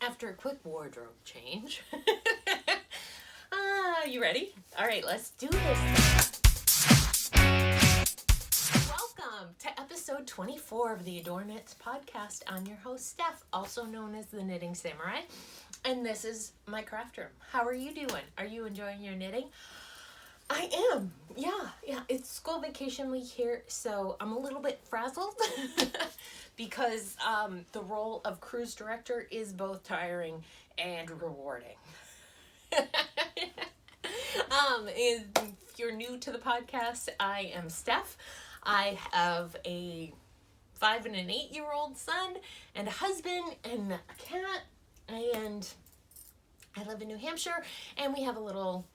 after a quick wardrobe change. You ready? All right, let's do this. Welcome to episode 24 of the AdoreKnit Podcast. I'm your host, Steph, also known as the Knitting Samurai, and this is my craft room. How are you doing? Are you enjoying your knitting? I am. Yeah. It's school vacation week here, so I'm a little bit frazzled because the role of cruise director is both tiring and rewarding. If you're new to the podcast, I am Steph. I have a 5 and an 8-year-old son and a husband and a cat, and I live in New Hampshire, and we have a little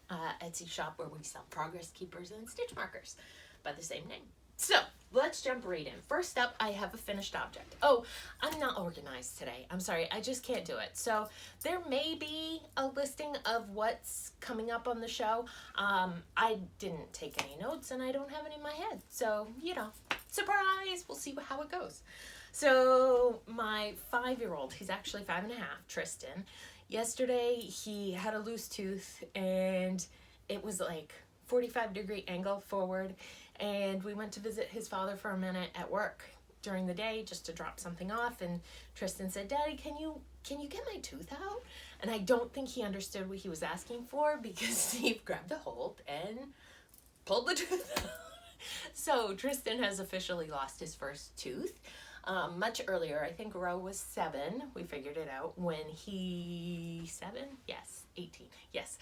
Etsy shop where we sell progress keepers and stitch markers by the same name. So let's jump right in. First up, I have a finished object. Oh, I'm not organized today. I'm sorry, I just can't do it. So there may be a listing of what's coming up on the show. I didn't take any notes and I don't have any in my head. So, surprise, we'll see how it goes. So my 5-year-old, he's actually 5 and a half, Tristan, yesterday he had a loose tooth and it was like 45-degree angle forward, and we went to visit his father for a minute at work during the day just to drop something off, and Tristan said, "Daddy, can you get my tooth out?" And I don't think he understood what he was asking for because Steve grabbed a hold and pulled the tooth out. So Tristan has officially lost his first tooth. Much earlier, I think Ro was 7. We figured it out when 18. Yes.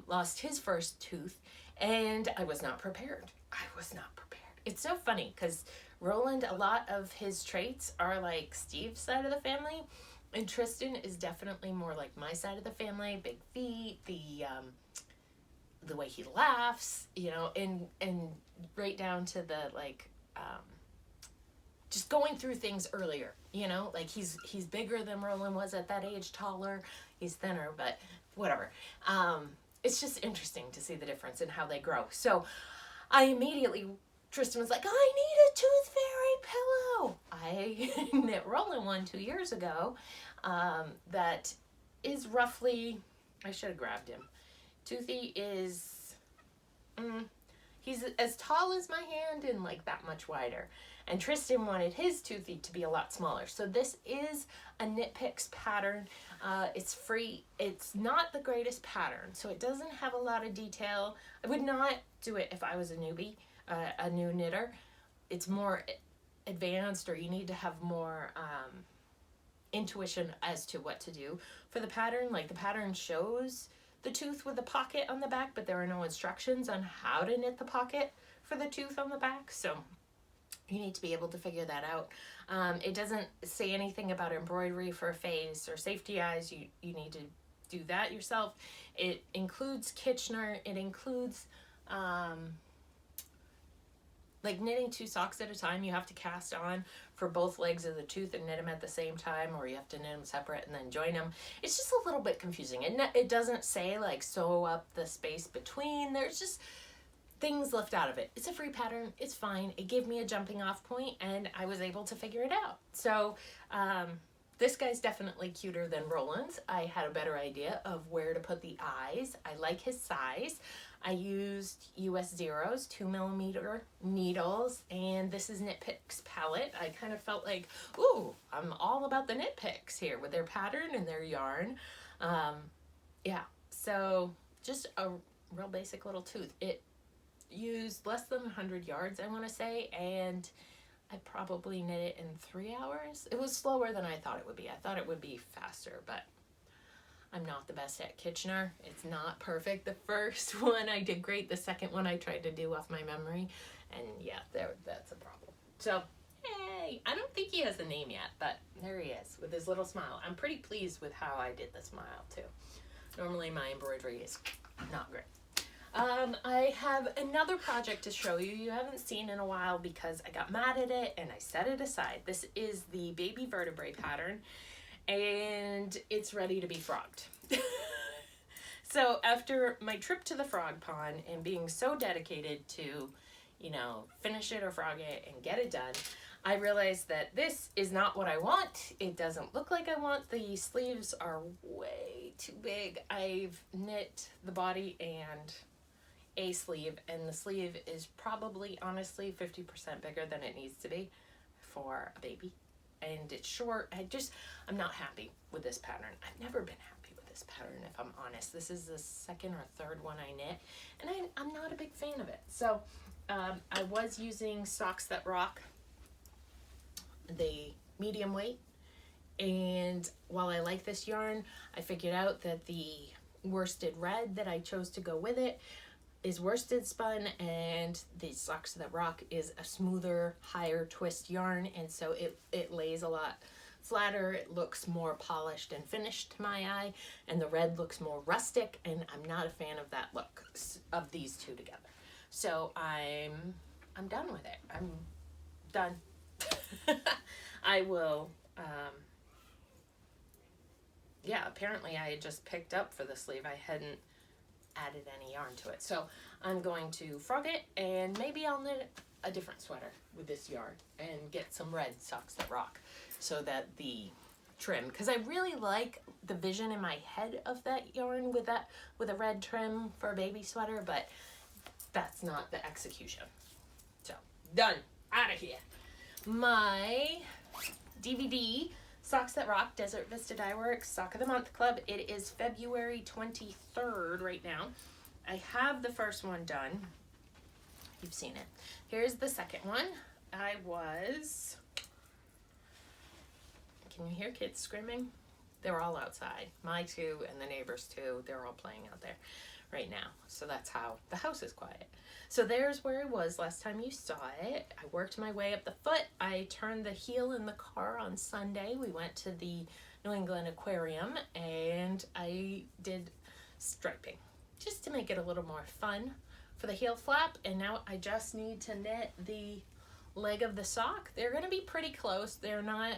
Lost his first tooth, and I was not prepared. It's so funny because Roland, a lot of his traits are like Steve's side of the family, and Tristan is definitely more like my side of the family. Big feet, the way he laughs, and right down to the just going through things earlier, like he's bigger than Roland was at that age, taller, he's thinner, but whatever. It's just interesting to see the difference in how they grow. So Tristan was like, "I need a tooth fairy pillow." I knit Roland one 2 years ago that is roughly, I should have grabbed him. Toothy is, he's as tall as my hand and like that much wider. And Tristan wanted his toothy to be a lot smaller. So this is a Knit Picks pattern. It's free. It's not the greatest pattern, so it doesn't have a lot of detail. I would not do it if I was a newbie, a new knitter. It's more advanced, or you need to have more intuition as to what to do for the pattern. Like the pattern shows the tooth with a pocket on the back, but there are no instructions on how to knit the pocket for the tooth on the back. So you need to be able to figure that out. It doesn't say anything about embroidery for a face or safety eyes. You need to do that yourself. It includes Kitchener. It includes knitting 2 socks at a time. You have to cast on for both legs of the tooth and knit them at the same time, or you have to knit them separate and then join them. It's just a little bit confusing. It doesn't say sew up the space between. There's just things left out of it. It's a free pattern. It's fine. It gave me a jumping off point and I was able to figure it out. So this guy's definitely cuter than Roland's. I had a better idea of where to put the eyes. I like his size. I used US Zeros, 2mm needles, and this is Knit Picks palette. I kind of felt like, ooh, I'm all about the Knit Picks here with their pattern and their yarn. So just a real basic little tooth. It used less than 100 yards, I want to say, and I probably knit it in 3 hours. It was slower than I thought it would be. I thought it would be faster, but I'm not the best at Kitchener. It's not perfect. The first one I did great. The second one I tried to do off my memory, and that's a problem. So, hey, I don't think he has a name yet, but there he is with his little smile. I'm pretty pleased with how I did the smile, too. Normally my embroidery is not great. I have another project to show you haven't seen in a while because I got mad at it and I set it aside. This is the baby vertebrae pattern, and it's ready to be frogged. So after my trip to the frog pond and being so dedicated to, finish it or frog it and get it done, I realized that this is not what I want. It doesn't look like I want. The sleeves are way too big. I've knit the body and a sleeve, and the sleeve is probably, honestly, 50% bigger than it needs to be for a baby. And it's short. I'm not happy with this pattern. I've never been happy with this pattern, if I'm honest. This is the second or third one I knit, and I'm not a big fan of it. So I was using Socks That Rock, the medium weight, and while I like this yarn, I figured out that the worsted red that I chose to go with it is worsted spun, and the Socks That Rock is a smoother, higher twist yarn, and so it lays a lot flatter. It looks more polished and finished to my eye, and the red looks more rustic, and I'm not a fan of that look of these two together. So I'm done with it. I'm done. I will, apparently I had just picked up for the sleeve. I hadn't added any yarn to it. So I'm going to frog it, and maybe I'll knit a different sweater with this yarn and get some red Socks That Rock so that the trim, because I really like the vision in my head of that yarn with a red trim for a baby sweater, but that's not the execution. So done, out of here. My DVD, Socks That Rock, Desert Vista Dye Works Sock of the Month Club. It is February 23rd right now. I have the first one done. You've seen it. Here's the second one. Can you hear kids screaming? They're all outside. My two and the neighbors too. They're all playing out there right now. So that's how the house is quiet. So there's where I was last time you saw it. I worked my way up the foot. I turned the heel in the car on Sunday. We went to the New England Aquarium, and I did striping just to make it a little more fun for the heel flap. And now I just need to knit the leg of the sock. They're going to be pretty close. They're not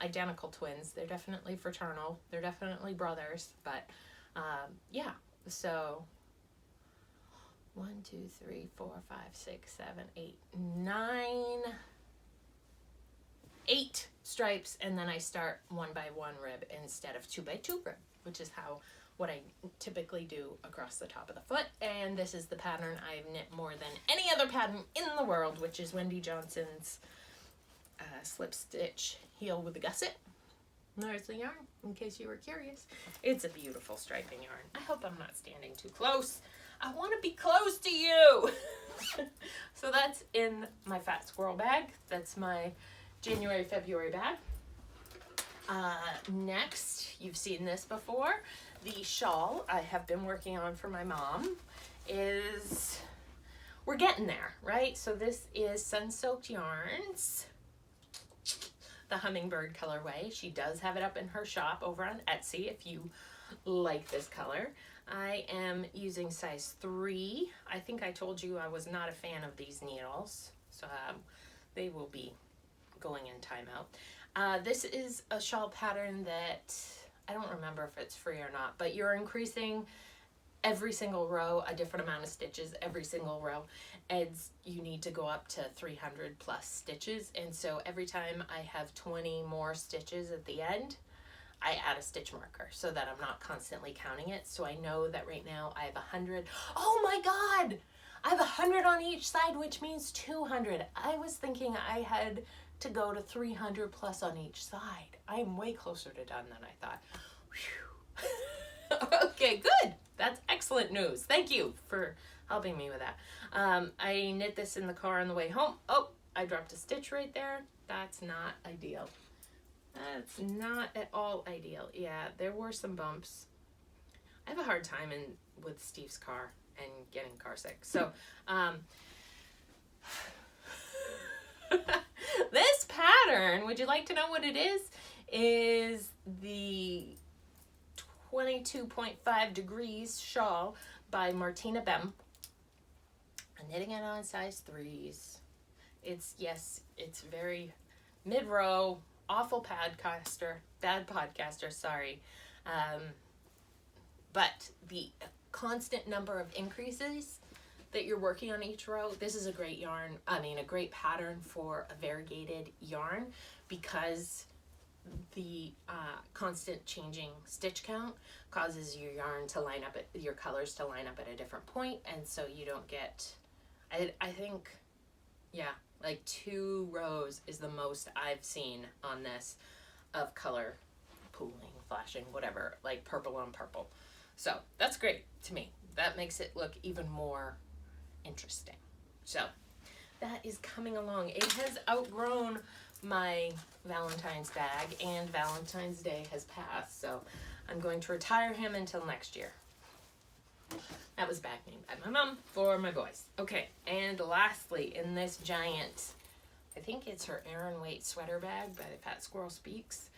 identical twins. They're definitely fraternal. They're definitely brothers. But yeah, so 1, 2, 3, 4, 5, 6, 7, 8, 9, 8 stripes, and then I start 1 by 1 rib instead of 2 by 2 rib, which is what I typically do across the top of the foot. And this is the pattern I've knit more than any other pattern in the world, which is Wendy Johnson's slip stitch heel with the gusset. There's the yarn, in case you were curious. It's a beautiful striping yarn. I hope I'm not standing too close. I want to be close to you. So that's in my Fat Squirrel bag. That's my January, February bag. Next, you've seen this before. The shawl I have been working on for my mom is, we're getting there, right? So this is Sun-Soaked Yarns, the Hummingbird colorway. She does have it up in her shop over on Etsy if you like this color. I am using size 3. I think I told you I was not a fan of these needles, so they will be going in timeout. This is a shawl pattern that I don't remember if it's free or not, but you're increasing every single row a different amount of stitches every single row, and you need to go up to 300 plus stitches. And so every time I have 20 more stitches at the end, I add a stitch marker so that I'm not constantly counting it. So I know that right now I have 100. Oh my God! I have 100 on each side, which means 200. I was thinking I had to go to 300 plus on each side. I'm way closer to done than I thought. Whew. Okay, good. That's excellent news. Thank you for helping me with that. I knit this in the car on the way home. Oh, I dropped a stitch right there. That's not ideal. That's not at all ideal. Yeah, there were some bumps. I have a hard time with Steve's car and getting car sick. So, this pattern, would you like to know what it is the 22.5 degrees shawl by Martina Bem. I'm knitting it on size 3s. It's very mid-row, awful bad podcaster, sorry. But the constant number of increases that you're working on each row, this is a great a great pattern for a variegated yarn, because the constant changing stitch count causes your yarn to line up your colors to line up at a different point, and so you don't get, I think, yeah, like 2 rows is the most I've seen on this of color pooling, flashing, whatever, like purple on purple. So that's great to me. That makes it look even more interesting. So that is coming along. It has outgrown my Valentine's bag, and Valentine's Day has passed, so I'm going to retire him until next year. That was bag named by my mom for my boys. Okay, and lastly, in this giant, I think it's her Aran Weight sweater bag by Fat Squirrel Speaks,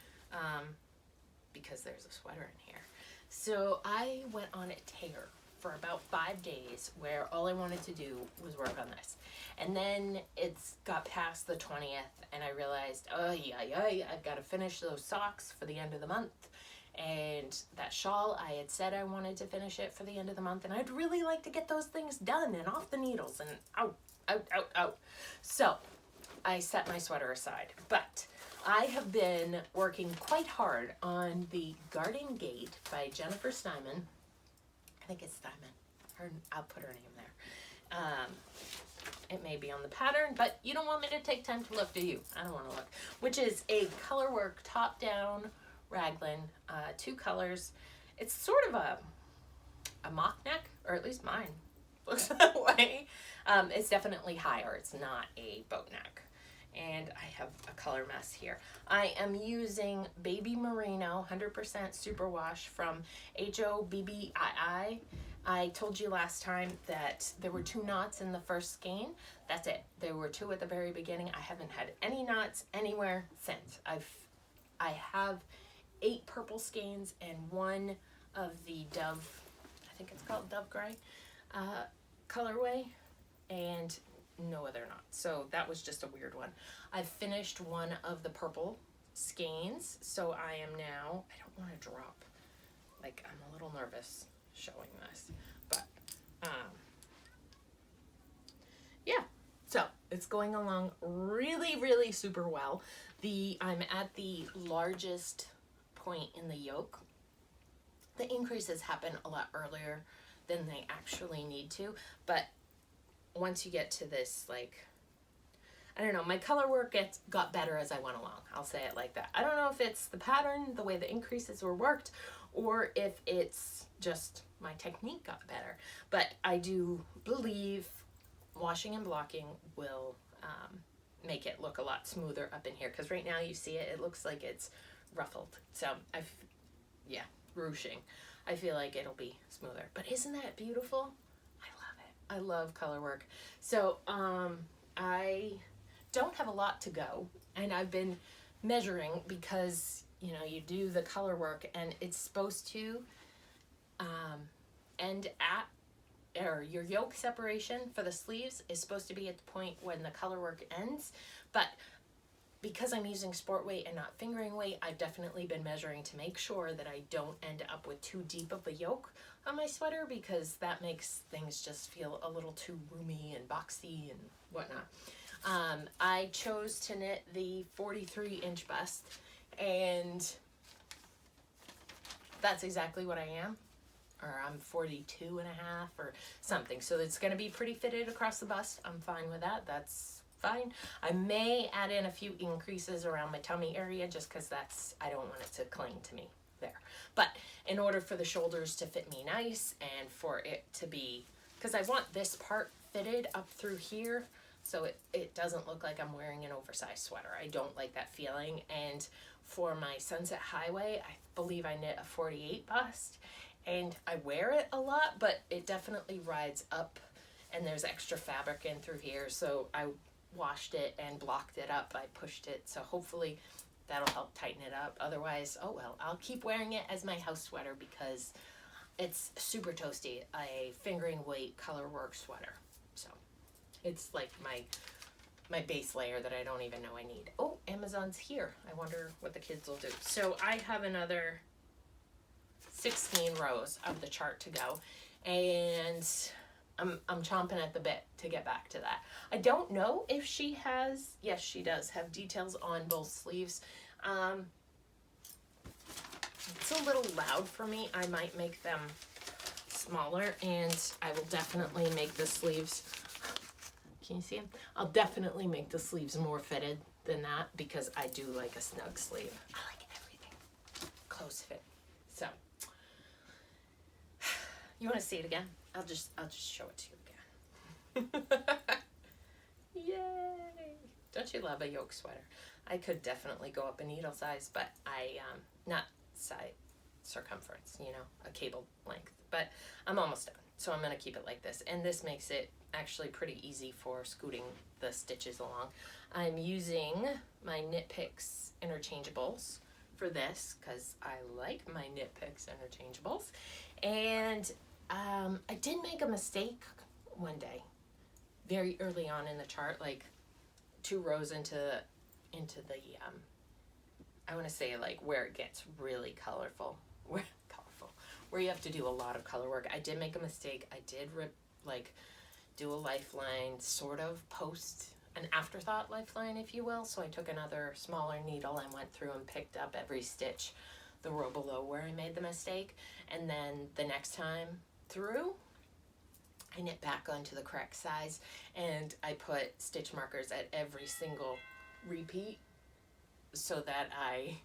because there's a sweater in here. So I went on a tear for about 5 days where all I wanted to do was work on this. And then it's got past the 20th and I realized, I've got to finish those socks for the end of the month. And that shawl, I had said I wanted to finish it for the end of the month, and I'd really like to get those things done and off the needles and out. So I set my sweater aside, but I have been working quite hard on the Garden Gate by Jennifer Steinman. I think it's Steinman. I'll put her name there. It may be on the pattern, but you don't want me to take time to look, do you? I don't want to look. Which is a colorwork top-down raglan, 2 colors. It's sort of a mock neck, or at least mine looks that way. It's definitely higher. It's not a boat neck. And I have a color mess here. I am using Baby Merino 100% superwash from HOBBII. I told you last time that there were 2 knots in the first skein. That's it. There were 2 at the very beginning. I haven't had any knots anywhere since. I have 8 purple skeins and 1 of the Dove, I think it's called Dove Gray, colorway, and no other knots. So that was just a weird one. I've finished 1 of the purple skeins, so I am now, I don't want to drop, like I'm a little nervous showing this, but yeah, so it's going along really super well. I'm at the largest point in the yoke. The increases happen a lot earlier than they actually need to, but once you get to this, like, I don't know, my color work got better as I went along. I'll say it like that. I don't know if it's the pattern, the way the increases were worked, or if it's just my technique got better. But I do believe washing and blocking will make it look a lot smoother up in here. Because right now you see it, it looks like it's ruffled. So, ruching. I feel like it'll be smoother. But isn't that beautiful? I love color work. So I don't have a lot to go, and I've been measuring because, you know, you do the color work and it's supposed to end at, or your yoke separation for the sleeves is supposed to be at the point when the color work ends, but because I'm using sport weight and not fingering weight, I've definitely been measuring to make sure that I don't end up with too deep of a yoke on my sweater, because that makes things just feel a little too roomy and boxy and whatnot. I chose to knit the 43-inch bust, and that's exactly what I am. Or I'm 42 and a half or something. So it's going to be pretty fitted across the bust. I'm fine with that. That's fine. I may add in a few increases around my tummy area just because I don't want it to cling to me there. But in order for the shoulders to fit me nice and for it to be, because I want this part fitted up through here so it doesn't look like I'm wearing an oversized sweater. I don't like that feeling. And for my Sunset Highway, I believe I knit a 48 bust, and I wear it a lot, but it definitely rides up and there's extra fabric in through here. So I washed it and blocked it up. I pushed it, so hopefully that'll help tighten it up. Otherwise, oh well, I'll keep wearing it as my house sweater because it's super toasty, a fingering weight color work sweater. So it's like my base layer that I don't even know I need. Oh, Amazon's here. I wonder what the kids will do. So I have another 16 rows of the chart to go, and I'm chomping at the bit to get back to that. I don't know if she has, yes, she does have details on both sleeves. It's a little loud for me. I might make them smaller, and I will definitely make the sleeves, can you see them? I'll definitely make the sleeves more fitted than that, because I do like a snug sleeve. I like everything close fit. So, you want to see it again? I'll just show it to you again. Yay! Don't you love a yoke sweater? I could definitely go up a needle size, but not size circumference, a cable length. But I'm almost done, so I'm gonna keep it like this. And this makes it actually pretty easy for scooting the stitches along. I'm using my Knit Picks interchangeables for this, because I like my Knit Picks interchangeables. And I did make a mistake one day, very early on in the chart, like 2 rows into the I want to say like where it gets really colorful, where you have to do a lot of color work. I did make a mistake. I did do a lifeline, sort of post an afterthought lifeline, if you will. So I took another smaller needle and went through and picked up every stitch the row below where I made the mistake, and then the next time through I knit back onto the correct size, and I put stitch markers at every single repeat so that I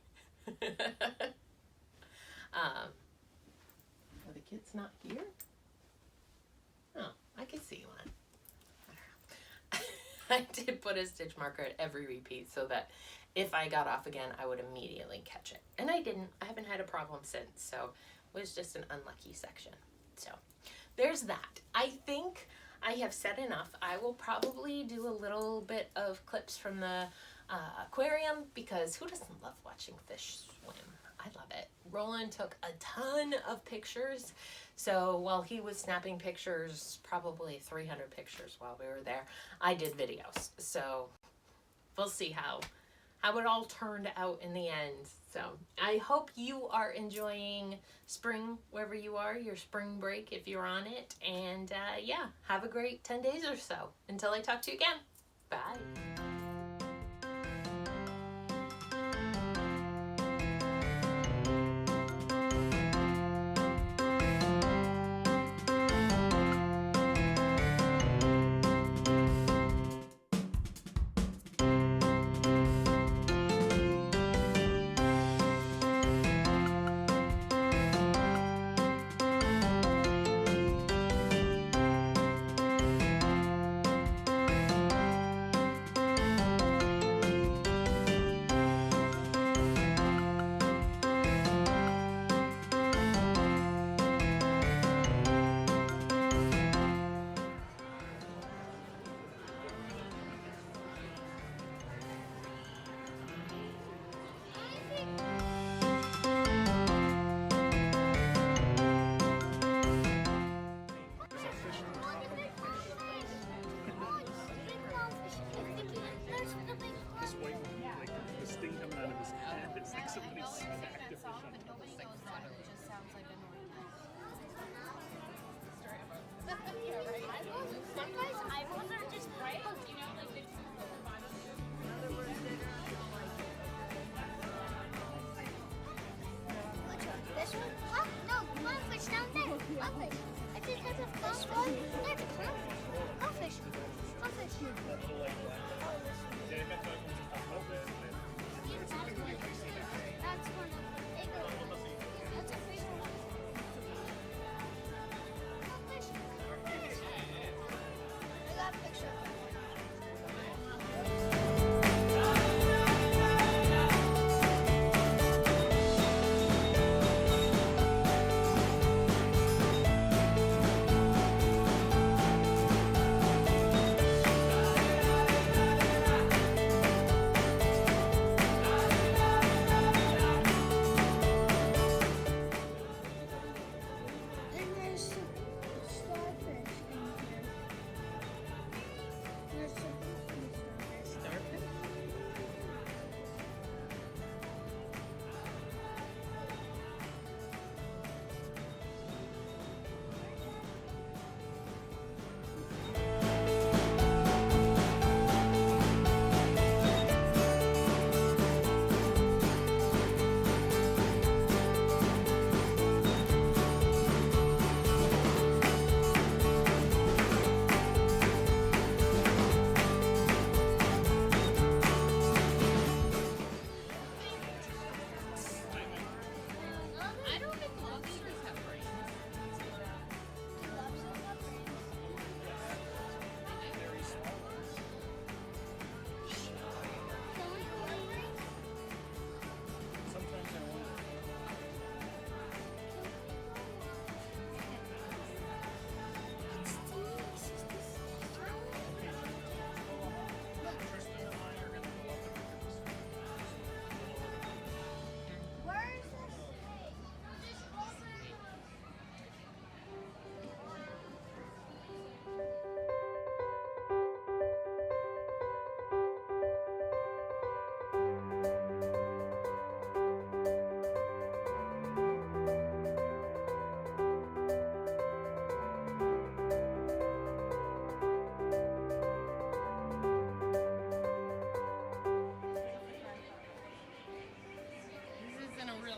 are the kids not here? Oh, I can see one. I did put a stitch marker at every repeat so that if I got off again, I would immediately catch it. And I didn't. I haven't had a problem since, so it was just an unlucky section. So there's that. I think I have said enough. I will probably do a little bit of clips from the aquarium, because who doesn't love watching fish swim? I love it. Roland took a ton of pictures. So while he was snapping pictures, probably 300 pictures while we were there, I did videos. So we'll see how it all turned out in the end. So I hope you are enjoying spring wherever you are, your spring break if you're on it. And yeah, have a great 10 days or so until I talk to you again. Bye.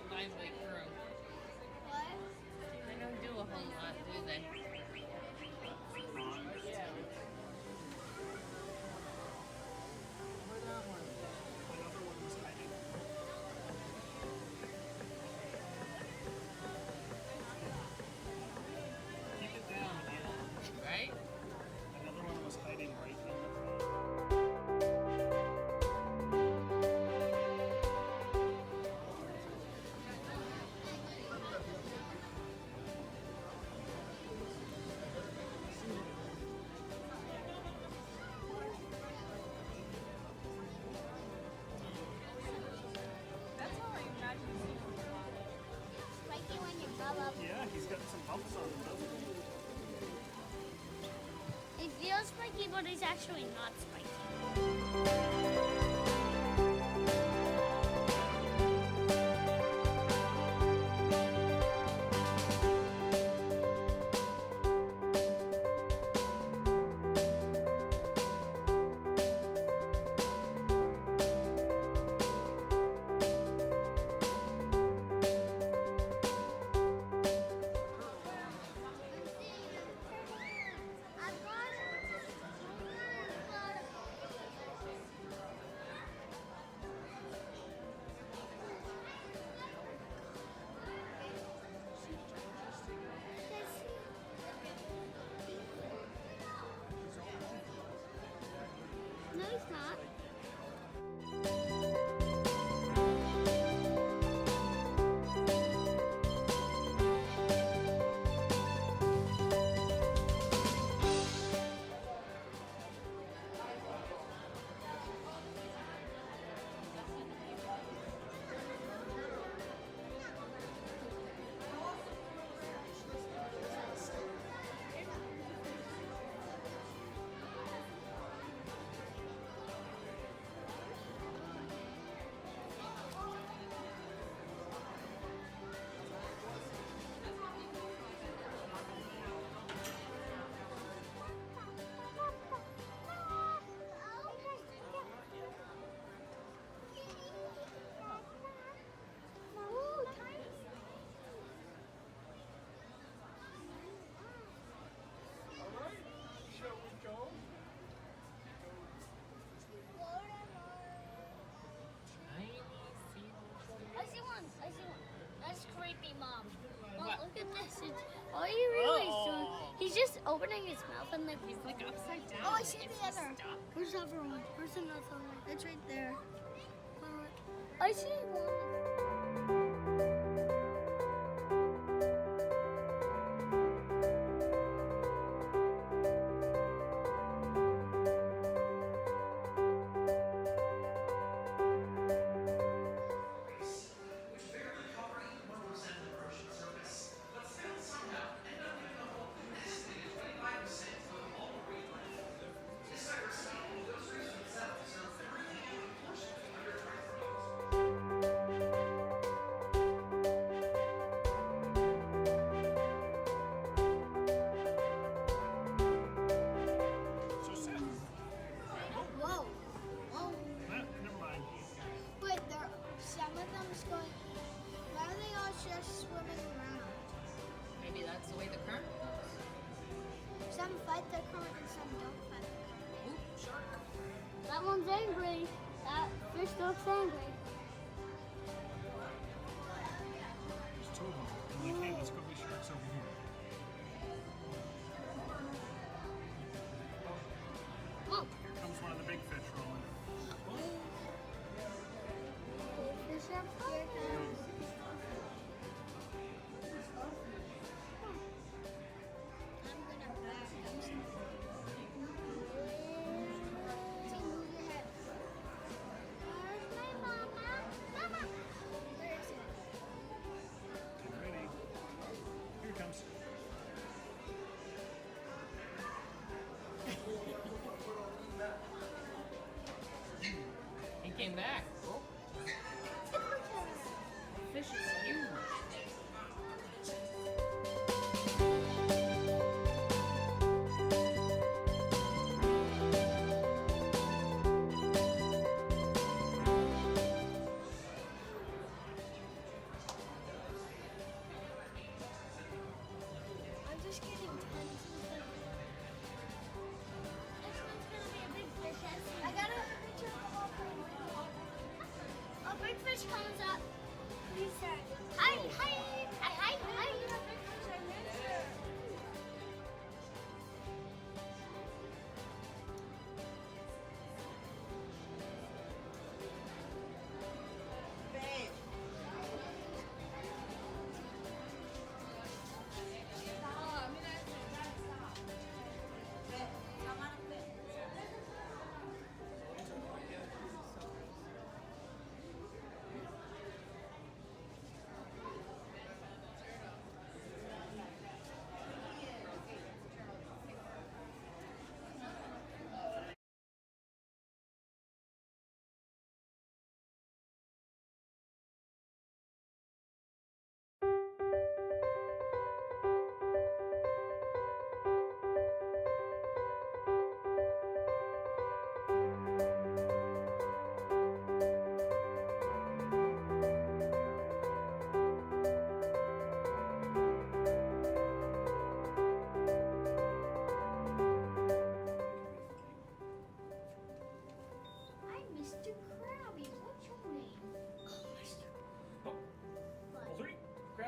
don't vibrate through. What? They don't do a whole lot, do they? Another one was hiding. Keep it down, yeah. Right? Another one was hiding right in the front. That's how I imagine spiky when you bubble. Yeah, he's got some bumps on him, doesn't he? It feels spiky, but it's actually not spiky. No, it's not. I see one. That's creepy, Mom. What? Look at this. All he really is doing, Oh. he's just opening his mouth and like. He's like upside down. Oh, I see If the he other. stopped- Where's the other one? Where's another one? It's right there. I see one. Which barely cover 1% of the ocean surface, but still somehow end up giving a whole estimated 25% of all marine life. This cyberscape goes reason itself, so everything in the portion under threat from those. So Seth. Whoa. Whoa. Never mind. Wait, some of them's going. Why are they all just swimming around? Maybe that's the way the current goes. Some fight the current and some don't fight the current. Ooh, shark. That one's angry. That fish looks angry. There's two of them. I'm like, hey, let's go be sharks over here. Oh, Here comes one of the big fish rolling. fish are fighting. I'm gonna back. Move your head. Where's my mom?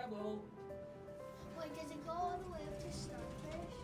Scrabble. Wait, does it go all the way up to starfish?